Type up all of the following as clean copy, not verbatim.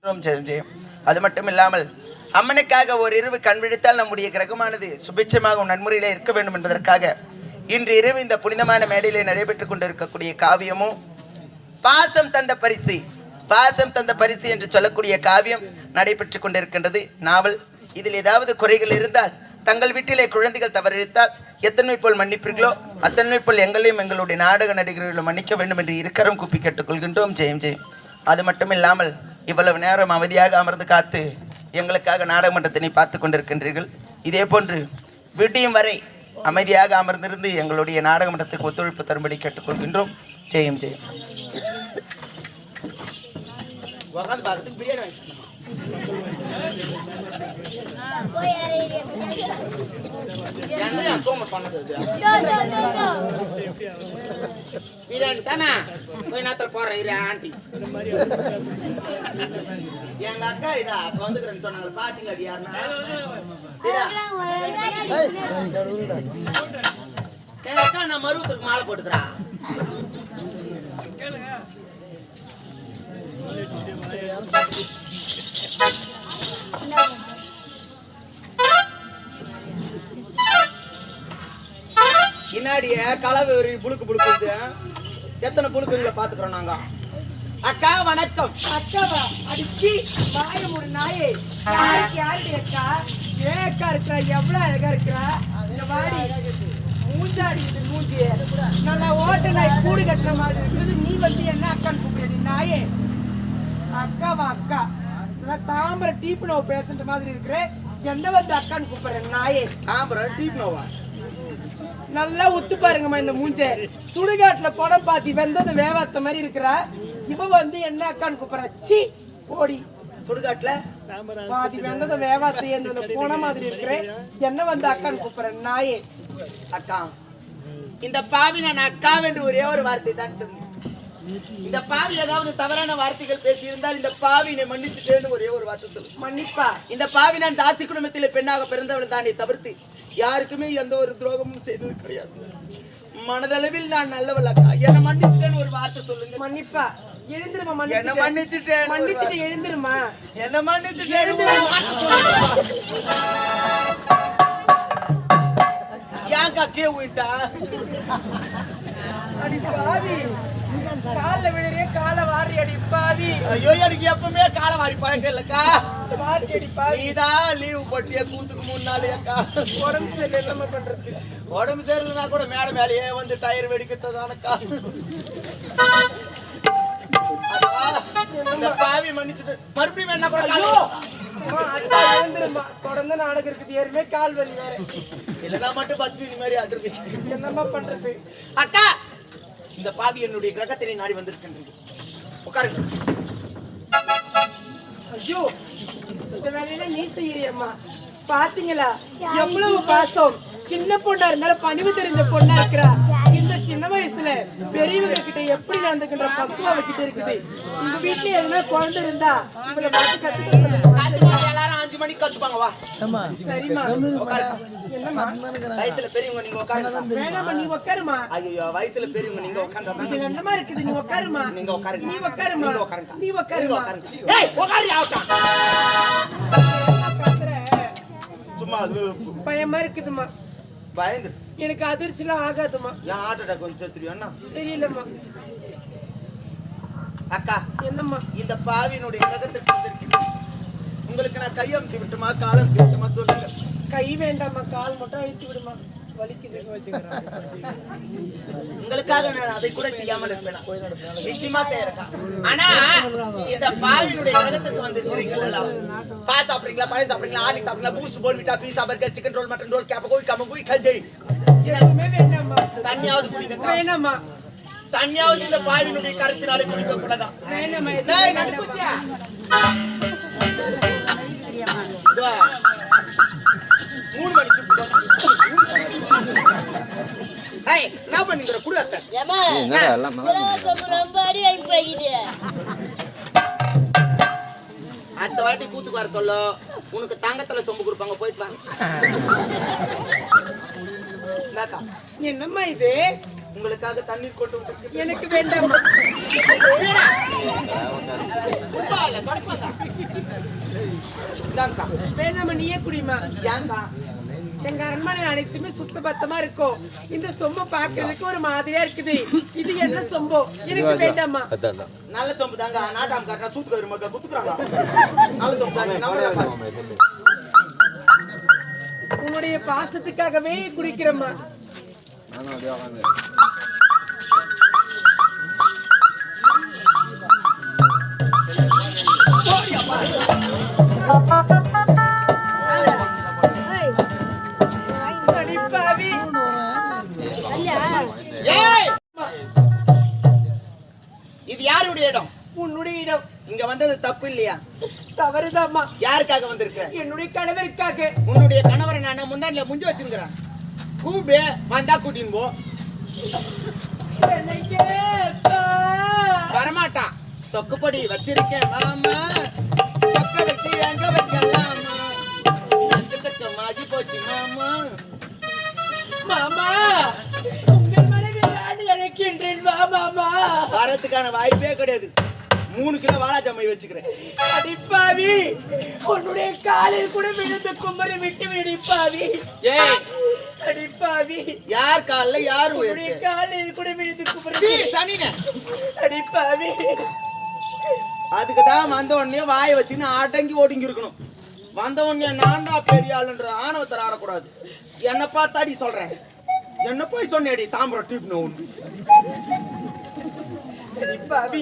அது மட்டும் இல்லாமல் அம்மனுக்காக ஒரு இரவு கண் விழித்தால் நம்முடைய கிரகமானது சுபிட்சமாக நன்முறையிலே இருக்க வேண்டும் என்பதற்காக இன்று இரவு இந்த புனிதமான மேடையிலே நடைபெற்றுக் கொண்டிருக்கக்கூடிய காவியமும் பாசம் தந்த பரிசு என்று சொல்லக்கூடிய காவியம் நடைபெற்றுக் கொண்டிருக்கின்றது. நாவல் இதில் ஏதாவது குறைகள் இருந்தால் தங்கள் வீட்டிலே குழந்தைகள் தவறித்தால் எத்தனை போல் மன்னிப்பீர்களோ அத்தனை போல் எங்களையும் எங்களுடைய நாடக நடிகர்களும் மன்னிக்க வேண்டும் என்று இருக்கரம் கூப்பி கேட்டுக்கொள்கின்றோம். ஜெயம் ஜெயம். அது மட்டும் இல்லாமல் இவ்வளவு நேரம் அமைதியாக அமர்ந்து காத்து எங்களுக்காக நாடக மன்றத்தினை பார்த்து கொண்டிருக்கின்றீர்கள். இதே போன்று விடியும் வரை அமைதியாக அமர்ந்திருந்து எங்களுடைய நாடக மன்றத்துக்கு ஒத்துழைப்பு தரும்படி கேட்டுக்கொள்கின்றோம். ஜெயம் ஜெயம். பிரியாணி தானே போய் நேரத்தில் போறேன் ஆண்டி எங்க அக்கா இதா வந்துக்கிறேன்னு சொன்னாங்க பாத்தீங்க அது யாருன்னா எங்க அக்கா நான் மருவத்துக்கு மாலை போட்டுக்கிறேன். பின்னாடிய கலவை ஒரு புழுக்கு புழுக்குது. எத்தனை புழுக்குங்களை பாத்துக்கிறோம் நாங்க. அக்கா வணக்கம். அக்காவா அடிச்சி வாயம் ஒரு நாயே யாருடைய அக்கா ஏக்கா இருக்கிறா எவ்வளவு அழகா இருக்கிறா. இந்த வாடி மூஞ்சாடி இது மூஞ்சி நல்லா ஓட்ட நாய் கூடி கட்டுற மாதிரி இருக்குது. நீ வந்து என்ன அக்கான்னு கூப்பிடுற நாயே. அக்காவா அக்கா தாம்பரம் டீப் நோவ பேசுற மாதிரி இருக்கிற என்ன வந்து அக்கான்னு கூப்பிடுற நாயே. தாம்பரம் டீப் நோவா நல்லா ஒத்து பாருங்கம்மா இந்த மூஞ்ச சுடுகாட்டுல படம் பாத்தி வெந்தது வேவாத்த மாதிரி இருக்கிறா. இவ வந்து என்ன அக்கான்னு கூப்பிடுற சி ஓடி சுடுகாட்டுல பாதி வெந்தது வேவாத்த என்று போன மாதிரி இருக்கிற என்ன வந்து அக்கான்னு கூப்பிடுற நாயே. அக்கா இந்த பாவி நான் அக்கா என்று ஒரே ஒரு வார்த்தை தான் சொன்னேன். இந்த பாவி ஏதாவது தவறான வார்த்தைகள் பேசி இருந்தால் இந்த பாவினை மன்னிச்சுட்டேன்னு ஒரே ஒரு வார்த்தை சொல்லு. மன்னிப்பா. இந்த பாவி நான் தாசி குடும்பத்திலே பெண்ணாக பிறந்தவள் தானே தவிர்த்து யாருக்குமே எந்த ஒரு துரோகமும் செய்தது கிடையாது. மனதளவில் நான் நல்லவள் அக்கா. என்ன மன்னிச்சுட்டேன்னு ஒரு வார்த்தை சொல்லுங்க. மன்னிப்பா. எழுந்திருமா. என்ன மன்னிச்சுட்டேன். மன்னிச்சுட்டு எழுந்திருமா. என்ன மன்னிச்சுட்டேன். ஏன்க்கா கே விட்டா அடி பாவி கால விழுறே கால வாரி அடி பாவி. ஐயோ எனக்கு எப்பவுமே கால வாரி பழக்கம் இல்லக்கா. வாரி அடி பாவி. நீதான் லீவு போட்டிய கூத்துக்கு 3 நாள் அக்கா. உடம்பு சரியில்லை என்ன பண்றது. உடம்பு சரியில்லைனா கூட மேடை மேலேயே வந்து டயர் வெடிக்கத்தானக்கா. பாவி மன்னிச்சுட்டு மறுபடியும் என்ன கூட தொடர்ந்து நாடகம் இருக்குது. ஏற்கனவே கால் வலி வேற இல்லைன்னா மட்டும் 10 மணி மாதிரி அதிர்வு. என்னம்மா பண்றது. அக்கா இந்த பாவி என்னுடைய கிரகத்தினை நாடி வந்திருக்கின்றது. உட்காருங்க. ஐயோ இந்த வேலையில நீ செய்யறியம்மா. பாத்தீங்களா எவ்வளவு பாசம். சின்ன பொண்ணா இருந்தாலும் பணிவு தெரிஞ்ச பொண்ணா இருக்கிறா. இந்த சின்ன வயசுல பெரியவங்க கிட்ட எப்படி நடந்துக்கின்ற பக்குவம் அவகிட்ட இருக்குது. உங்க வீட்டுல எதுனா குழந்தை இருந்தா இவளை பார்த்து கத்துப்பாங்க. எல்லாரும் 5 மணிக்கு கத்துப்பாங்க. வா சரிம்மா. என்னம்மா வயசுல பெரியவங்க நீங்க உட்காருங்க. வேணாம்மா நீ உட்காருமா. ஐயோ வயசுல பெரியவங்க நீங்க உட்கார்ந்தா இது என்னமா இருக்குது. நீ உட்காருமா. நீங்க உட்காருங்க. நீ உட்காருமா. நீங்க உட்காருங்க. நீ உட்காருமா. டேய் உட்காரு ஆவுடா. சும்மா பயமா இருக்குதுமா. பயந்து எனக்கு அதிர்ச்சிலாம் ஆகாதுமா. ஏன் ஹார்ட் அட்டாக் வந்து செத்துருவியா? தெரியலம்மா. அக்கா என்னம்மா இந்த பாவியினுடைய கிரகத்திற்கு வந்திருக்கீங்க. உங்களுக்கு நான் கையமுத்தி விட்டுமா காலம் விட்டுமா சொல்லுங்க. கை வேண்டாம்மா கால் மட்டும் அழித்து விடுமா. வலிக்குது. உங்களுக்காக நான் அதை கூட செய்யாமல் இருப்பேன். நிச்சயமா செய்யறேன். ஆனா இந்த பாவியினுடைய கிரகத்துக்கு வந்துருக்கீங்களா? பால் சாப்பிடுறீங்களா, பழம் சாப்பிடுறீங்களா, ஆலிக் சாப்பிடுறீங்களா, Boost Bournvita, pizza, burger, chicken roll, mutton roll, கேப்ப கோய், கம்ம கோய், கஞ்சை எதுவுமே வேண்டாம்மா. தண்ணியாவது குடிங்க. வேணாம்மா. தண்ணியாவது இந்த பாவியினுடைய கருத்தினாலே குடிக்க கூடாதா? வேணாம்மா. டேய் நடுக்குத்தியா 3 மணி ஷிஃப்ட். ஏய் நான் பண்ணிங்கற குடுத்த. ஏமா ரொம்ப அடி வாங்கி போயிடுது. அடுத்த வாட்டி கூத்துக்கு வர சொல்லு. உனக்கு தங்கத்துல சொம்பு கொடுப்பாங்க. போயிட்டு வா. என்னம்மா இது உங்களுக்காக தண்ணீர் கொண்டு வந்திருக்கிறேன். எனக்கு வேண்டாம். இதாங்கக்கா. வேண்டாமா, நீயே குடிமா. ஏங்கா? எங்க அரண்மனை அனைத்துமே சுத்த பத்தமா இருக்கும். இந்த சொம்பு பாக்குறதுக்கு ஒரு மாதிரியா இருக்குது. இது என்ன சொம்போ? எனக்கு வேண்டாமா. நல்ல சொம்பு தாங்க. நாட்டாம் காட்டினா சூத்துக்கு வரும் மக்கள் குத்துக்குறாங்க. நல்ல சொம்பு தாங்க. உன்னுடைய பாசத்துக்காகவே குடிக்கிறம்மா. அடிப்பாவி. இது யாருடைய இடம்? உன்னுடைய இடம். இங்க வந்தது தப்பு இல்லையா? தவறுதாம்மா. யாருக்காக வந்திருக்க? என்னுடைய கணவருக்காக. உன்னுடைய கணவரை நான் முந்தாண்டில முஞ்சி வச்சிருக்கிறேன். கூபே வந்தா கூட்டின்னு போ. வரமாட்டான். சொக்குப்படி வச்சிருக்கேன் மாமா. சொக்க வச்சு எங்க வைக்கலாமா? மாஜி போச்சு மாமா. மாமா, உங்கள் மனைவி நான் அழைக்கின்றேன். வா மாமா. வரதுக்கான வாய்ப்பே கிடையாது. 3 கிலோ வாழைச்சம்மை வச்சுக்கிறேன். அடிப்பாவி, உன்னுடைய காலில் கூட விழுந்து குமரி விட்டு விடிப்பாவி. ஏய் அடிப்பாவி, யார் கால்ல யார் உன்னுடைய காலில் கூட விழுந்து குமரி. சனின அடிப்பாவி. அதுக்கு தான் வந்த உடனே வாயை வச்சுன்னு அடங்கி ஒடுங்கி இருக்கணும். வந்த உடனே நான் தான் பெரிய ஆளுன்ற ஆணவத்தை ஆடக்கூடாது. என்ன பார்த்தாடி சொல்றேன். என்ன போய் சொன்னேடி தாம்பரம் டியூப்னு ஒன்று. அடிப்பாவி,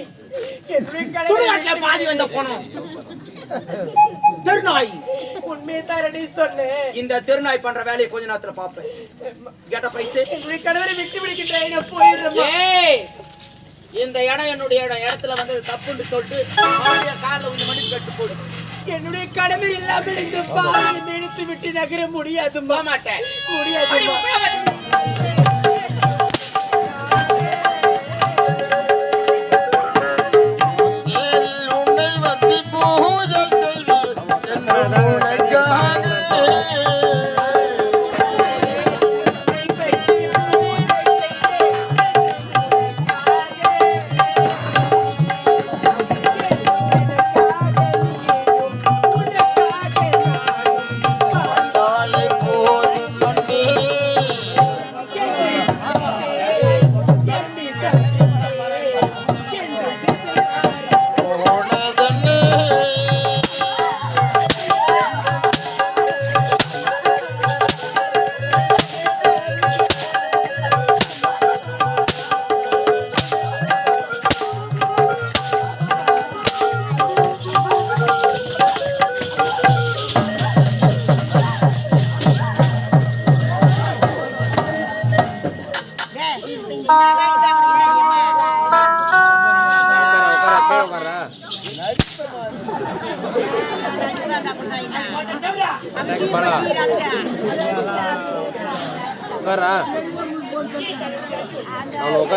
என்னுடைய சுடுகாட்டுல கணவரை பாதி வந்த போனோம். தெருநாய் உண்மையை தாரடி சொல்லு. இந்த தெருநாய் பண்ற வேலையை கொஞ்ச நேரத்துல பாப்பேன். கேட்ட பைசே. என்னுடைய கணவரை விட்டு விடுக்கின்றேன். நான் போயிடுறேன். ஏய், இந்த இடம் என்னுடைய இடம். இடத்துல வந்தது தப்புன்னு சொல்லிட்டு காலில் கொஞ்சம் மணி கட்டு போடு. என்னுடைய கணவர் இல்லாமல் இந்த பாதையை நிறுத்தி விட்டு நகர முடியாது. போக மாட்டேன். முடியாது.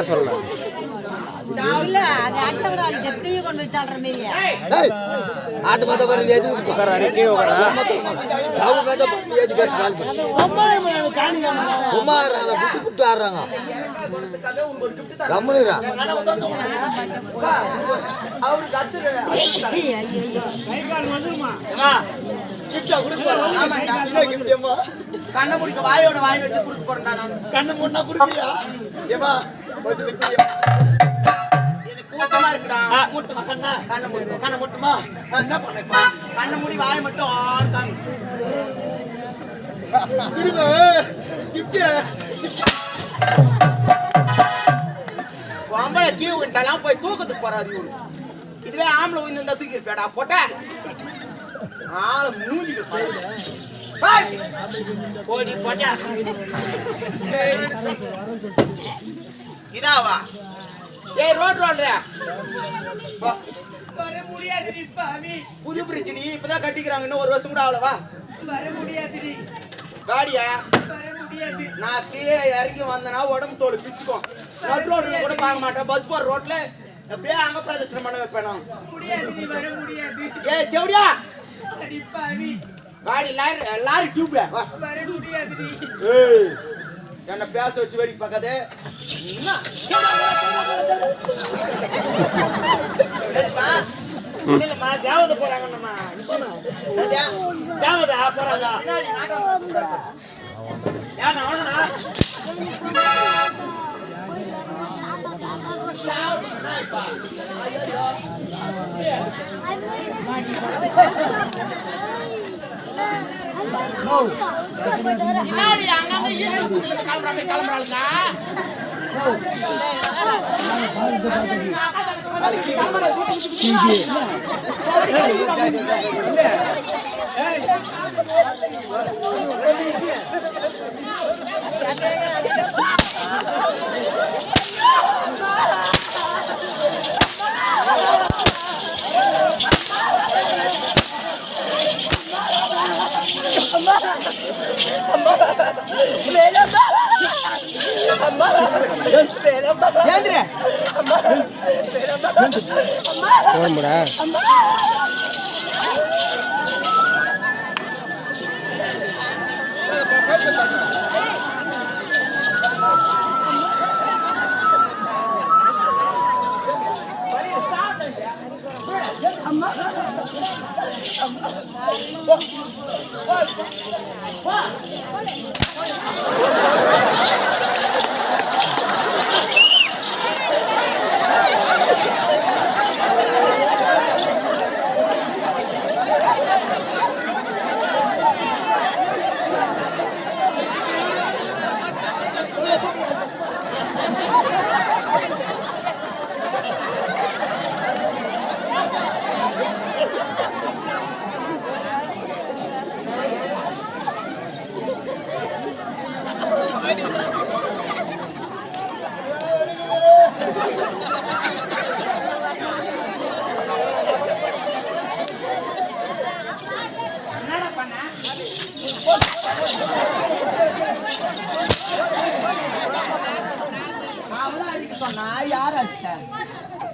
சொல்லலாம். ஆட்டு மத்த குறைஞ்சு ஏற்றி விட்டு சும்மா ஆடுறாங்க, குட்டு குட்டு ஆடுறாங்க. கம்முனிரா கண்ணை முடிக்க வாயோட வாய் வச்சு கொடுக்க போறேன். கண்ணு முன்னா குடுக்கிறியா? கூட்டமா இருக்குடா. மூட்டுமா கண்ணா? கண்ணை மூட்டுமா? என்ன பண்ண? கண்ணை மூடி வாய் மட்டும் ஆன் காமி. பொம்பளை கீழ் விட்டாலாம் போய் தூக்கத்துக்கு போறாது. இதுவே ஆம்பளை உயிர்ந்தா தூக்கி இருப்பேடா போட்ட ஆளை மூஞ்சிட்டு போடி போட்டா. இதாவா? ஏய் ரோட் ரோல்ற வர முடியாதுடி பாவி. புது பிரிட்ஜ் நீ இப்பதான் கட்டிக்கிறாங்க. இன்னும் 1 வருஷம் கூட ஆகலவா? வர முடியாதுடி. காடியா? வர முடியாது. நான் கீழே இறங்கி வந்தனா உடம்பு தோடு பிச்சுக்கும். ரோட் ரோடு கூட பார்க்க மாட்டேன். பஸ் போற ரோட்ல அப்படியே அங்க பிரதட்சணம் பண்ண வைப்பேன் நான். முடியாதுடி, வர முடியாது. ஏய் தேவடியா, அடி பாவி. காடி லாரி டியூப் வர முடியாதுடி. ஏய் என்ன பேச வச்சு வேடிக்கை பார்க்காதே. என்ன? எதுப்பா? இல்லம்மா, தேவதை போறாங்கம்மா. என்னது? தேவதை போறாங்க. பின்னாடி நாட்டம் யார் அவனா? பின்னாடி அங்கங்க ஈசல் புத்துல கிளம்புறாளுங்க. போடும்படா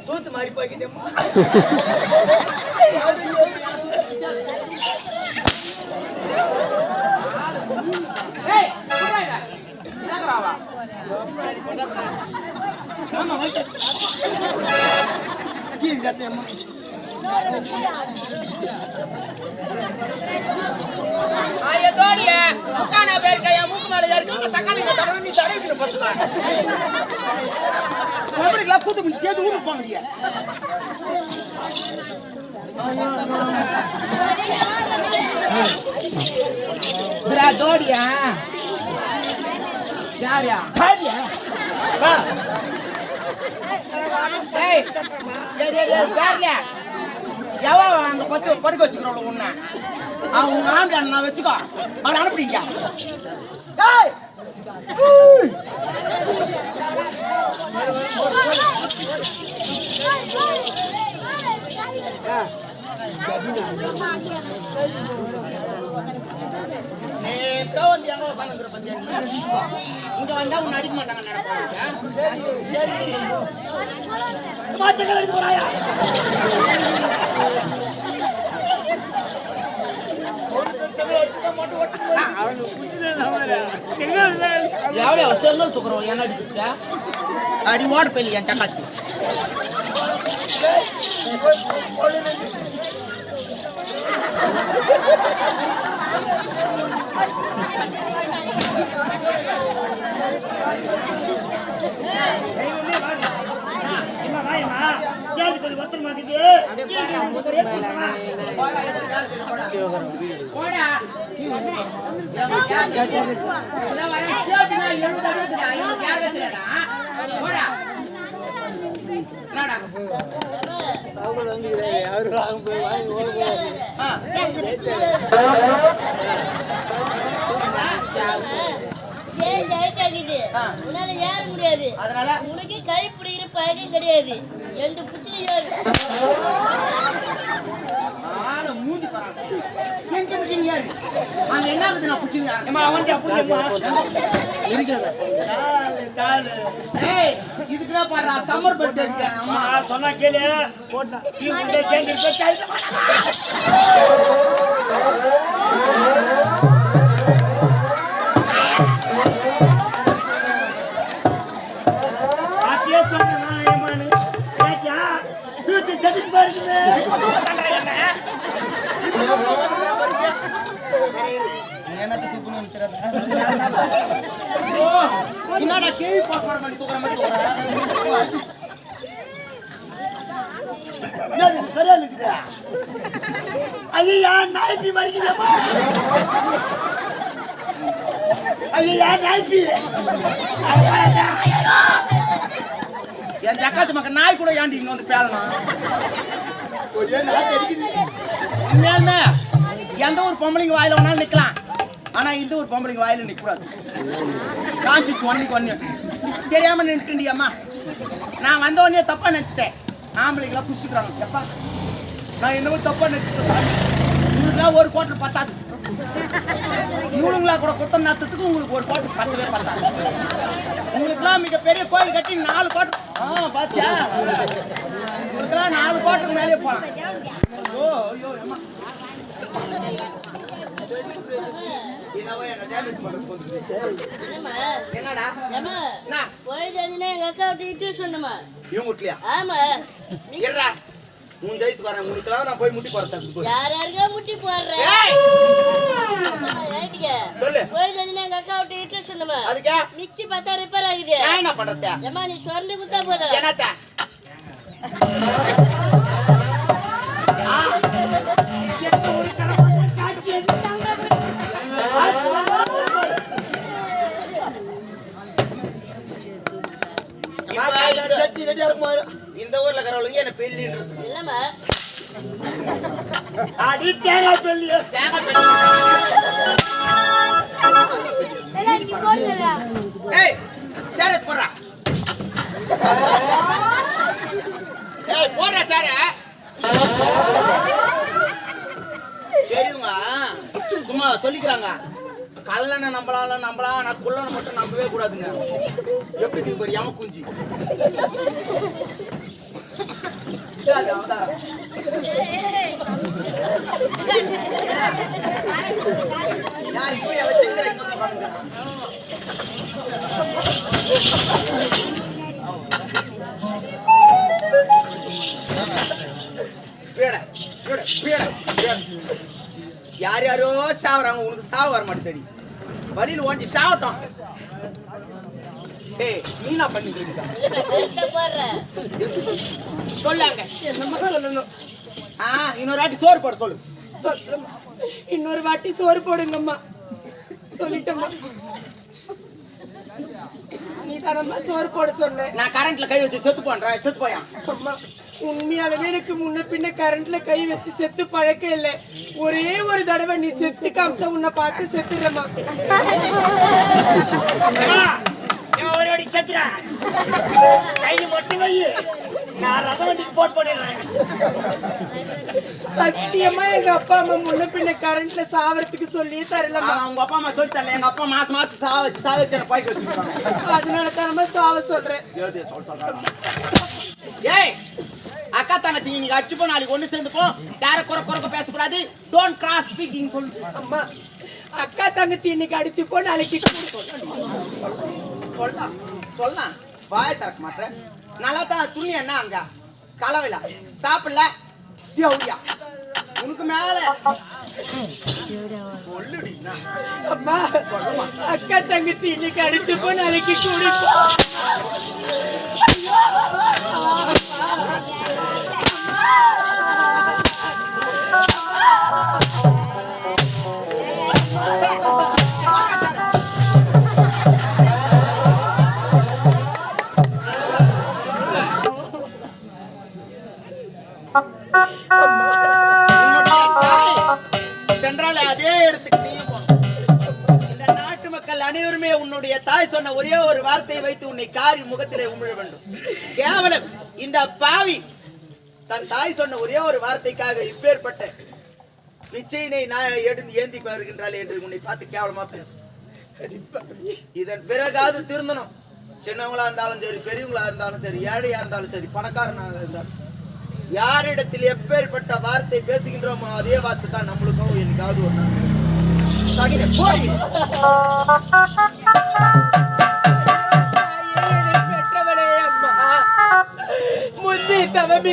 சூத்து மாதிரி போய்க்கிட்டே. ஆயதோடிய உட்கான பேர் கையா மூக்கு மேல இருக்கு தக்காளி தடவை நீ தடவிட்டு பத்துவா. எப்படிலாம் கூத்து முடிச்சு சேர்த்து ஊருக்கு போக முடியாது. தோடியா யாரியா எவ அங்க பத்து படுக்க வச்சுக்கிறோம் உன்ன உங்க ஆண்டு நான் வச்சுக்கோ அவளை அனுப்பிடுங்க. வந்து எங்க உட்காந்து பத்தியா இங்க வந்தா உன்னை அடிக்க மாட்டாங்க எடுத்து போறாயா செங்கல் தூக்குறோம் என்ன அடிச்சுட்ட அடி ஓட பெல்லி என் சக்காத்தி உன்னால ஏற முடியாது. அதனால உனக்கு கை பிடிக்கிற பழக்கம் கிடையாது. எந்த புச்சினு ஏறு மூஞ்சி அங்க என்ன ஆகுது நான் புடிச்சு இதுக்குதான் பாரு சம்மர் பட்டு சொன்னா கேளு போட்டா என்னடா கேவி பாஸ் பண்ணி தூக்குற மாதிரி தூக்குற ஐயா நாய்ப்பி மறிக்கிறேம்மா ஐயா நாய்ப்பி என் ஜக்காத்து மக்கள் நாய் கூட ஏன்டி இங்க வந்து பேலணும் உண்மையாலுமே எந்த ஒரு பொம்பளைங்க வாயில வேணாலும் நிக்கலாம் ஆனா இந்த ஒரு பொம்பளைங்க வாயில நிக்க கூடாது காஞ்சிச்சு ஒன்னு தெரியாம நின்றுட்டியா அம்மா நான் வந்த உடனே தப்பா நினைச்சிட்டேன் ஆம்பளைங்களா குடிச்சுக்கிறாங்க எப்பா நான் என்னமோ தப்பா நினைச்சிட்டேன் இவங்களுக்குலாம் ஒரு கோட்டர் பத்தாது இவனுங்களா கூட கொத்த நாத்தத்துக்கு உங்களுக்கு ஒரு கோட்டர் பத்தவே பத்தாது உங்களுக்குலாம் மிகப்பெரிய கோயில் கட்டி 4 கோட்டர் பாத்தியா உங்களுக்குலாம் 4 கோட்டருக்கு மேலே போலாம் ஐயோ ஐயோ அம்மா என்னடா என்ன போயிட்டு எங்க அக்கா விட்டு சொன்னமா இவங்க வீட்லயா ஆமா இருடா உன் ஜெயிச்சு வரேன் உங்களுக்குலாம் நான் போய் முட்டி போறேன் யாராருக்கா முட்டி போடுற சொல்லு போயிட்டு எங்க அக்கா விட்டு சொன்னமா அதுக்கே மிக்சி பார்த்தா ரிப்பேர் ஆகுது நான் என்ன பண்றது ஏமா நீ சொல்லி குத்தா போதும் என்னத்த சட்டி ரெடியா இருக்குமா இந்த ஊர்ல இருக்கிறவங்க என்ன பெல்லின்றது இல்லம்மா அடி தேங்காய் பெல்லி ஏய் சேர போறா ஏய் போறா சேர தெரியுமா சும்மா சொல்லிக்கிறாங்க கல்லனை நம்பலாம் நான் குள்ளனை மட்டும் நம்பவே கூடாதுங்க எப்படி இருக்கு பாரு எம குஞ்சி யார் யாரோ சாவுறாங்க உனக்கு சாவு வர மாட்டேடி வழியில் ஓஞ்சி சாவட்டும் ஏய் நீ என்ன பண்ணிட்டு சொல்லாங்க சொல்லணும் இன்னொரு வாட்டி சோறு போட சொல்லு சொல்லுமா இன்னொரு வாட்டி சோறு போடுங்கம்மா சொல்லிட்டோம்மா நீ தானம்மா சோறு போட சொன்ன நான் கரண்ட்ல கை வச்சு செத்து போன்றேன் செத்து போயா அம்மா உண்மையாலுமே எனக்கு முன்ன பின்ன கரண்ட்ல கை வச்சு செத்து பழக்கம் இல்லை ஒரே ஒரு தடவை நீ செத்து காமிச்சா உன்னை பார்த்து செத்துடுறமா ஒரு அடி சத்திரா கைது மட்டும் வை நான் ரத வண்டிக்கு போட் பண்ணிடுறேன் சத்தியமா எங்க அப்பா அம்மா முன்ன பின்ன கரண்ட்ல சாவறதுக்கு சொல்லியே தரலமா உங்க அப்பா அம்மா சொல்லி தரல எங்க அப்பா மாசம் சாவச்சு பாய்க்க வச்சுருக்காங்க அதனால தானமா சாவ சொல்றேன் ஏய் அக்கா தங்கச்சி நீங்க அடிச்சுப்போ நாளைக்கு ஒண்ணு சேர்ந்துப்போம் யார குறை பேசக்கூடாது டோன்ட் கிராஸ் ஸ்பீக்கிங் சொல்லு அம்மா அக்கா தங்கச்சி இன்னைக்கு அடிச்சுப்போ நாளைக்கு சொல்லலாம் வாய திறக்க மாட்டேன் நல்லா தான் துணி என்ன அங்க கலவையில சாப்பிடல தேவையா உனக்கு மேல அம்மா அக்கா தங்கச்சி இன்னைக்கு அடிச்சுப்போ நாளைக்கு குடிப்போம் சென்றால அதே இடத்துக்கு நீ இந்த நாட்டு மக்கள் அனைவருமே உன்னுடைய தாய் சொன்ன ஒரே ஒரு வார்த்தையை வைத்து உன்னை காரி முகத்திலே உமிழ வேண்டும் கேவலம் இந்த பாவி தன் தாய் சொன்ன ஒரே ஒரு வார்த்தைக்காக இப்பேற்பட்ட பிச்சையினை நான் எடுத்து ஏந்தி வருகின்றாள் என்று உன்னை பார்த்து கேவலமா பேசு இதன் பிறகாவது திருந்தணும் சின்னவங்களா இருந்தாலும் சரி பெரியவங்களா இருந்தாலும் சரி ஏழையா இருந்தாலும் சரி பணக்காரனாக இருந்தாலும் சரி யாரிடத்தில் எப்பேற்பட்ட வார்த்தை பேசுகின்றோமோ அதே வார்த்தை தான் நம்மளுக்கும் எனக்காவது ஒரு பெற்றவளே அம்மா முந்தி தவமி